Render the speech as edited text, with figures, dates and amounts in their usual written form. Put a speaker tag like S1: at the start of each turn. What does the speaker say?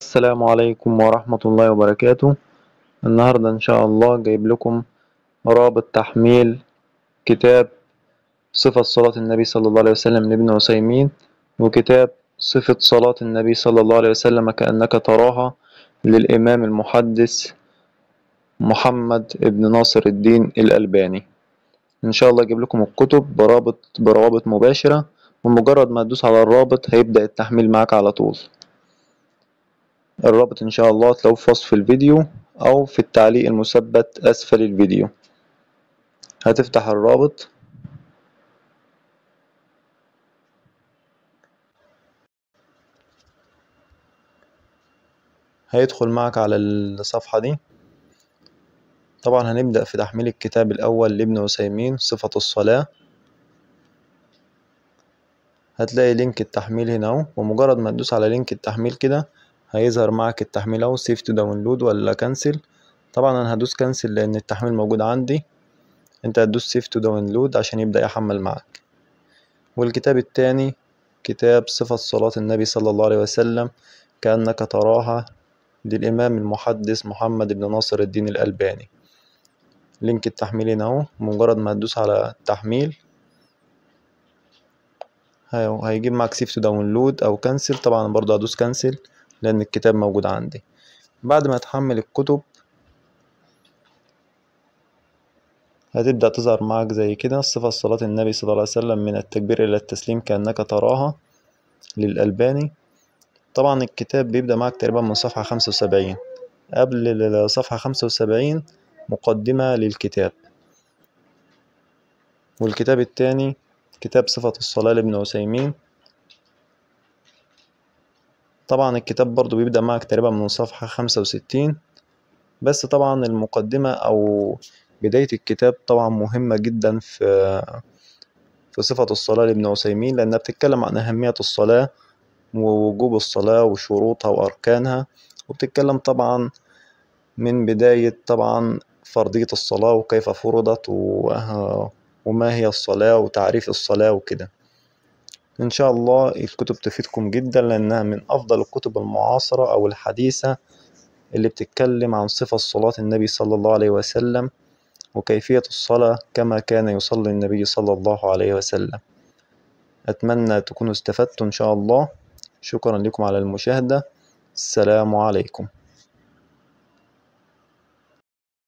S1: السلام عليكم ورحمة الله وبركاته. النهاردة إن شاء الله جايب لكم رابط تحميل كتاب صفة صلاة النبي صلى الله عليه وسلم لابن عثيمين، وكتاب صفة صلاة النبي صلى الله عليه وسلم كأنك تراها للإمام المحدث محمد ابن ناصر الدين الألباني. إن شاء الله أجيب لكم الكتب بروابط مباشرة، ومجرد ما تدوس على الرابط هيبدأ التحميل معاك على طول. الرابط إن شاء الله تلاقوه في وصف الفيديو أو في التعليق المثبت أسفل الفيديو. هتفتح الرابط، هيدخل معك على الصفحة دي. طبعا هنبدأ في تحميل الكتاب الأول لابن عثيمين صفة الصلاة. هتلاقي لينك التحميل هنا اهو، ومجرد ما تدوس على لينك التحميل كده هيظهر معك التحميل اهو، سيف تو داونلود ولا كنسل. طبعا انا هدوس كنسل لان التحميل موجود عندي. انت هتدوس سيف تو داونلود عشان يبدأ يحمل معك. والكتاب التاني كتاب صفة صلاة النبي صلى الله عليه وسلم كأنك تراها للإمام المحدث محمد بن ناصر الدين الألباني. لينك التحميل هنا اهو، مجرد ما تدوس على التحميل هيجيب معك سيف تو داونلود او كنسل. طبعا برضه هدوس كنسل لان الكتاب موجود عندي. بعد ما تحمل الكتب هتبدأ تظهر معك زي كده صفة صلاة النبي صلى الله عليه وسلم من التكبير إلى التسليم كأنك تراها للألباني. طبعا الكتاب بيبدأ معك تقريبا من صفحة 75. قبل صفحة 75 مقدمة للكتاب. والكتاب التاني كتاب صفة الصلاة لابن عثيمين. طبعا الكتاب برضو بيبدأ معك تقريبا من صفحة 65. بس طبعا المقدمة أو بداية الكتاب طبعا مهمة جدا في صفة الصلاة لابن عثيمين، لأنها بتتكلم عن أهمية الصلاة ووجوب الصلاة وشروطها وأركانها، وبتتكلم طبعا من بداية طبعا فرضية الصلاة وكيف فرضت وما هي الصلاة وتعريف الصلاة وكده. إن شاء الله الكتب تفيدكم جدا، لأنها من أفضل الكتب المعاصرة أو الحديثة اللي بتتكلم عن صفة صلاة النبي صلى الله عليه وسلم وكيفية الصلاة كما كان يصلي النبي صلى الله عليه وسلم. أتمنى تكونوا استفدتوا إن شاء الله. شكرا لكم على المشاهدة. السلام عليكم.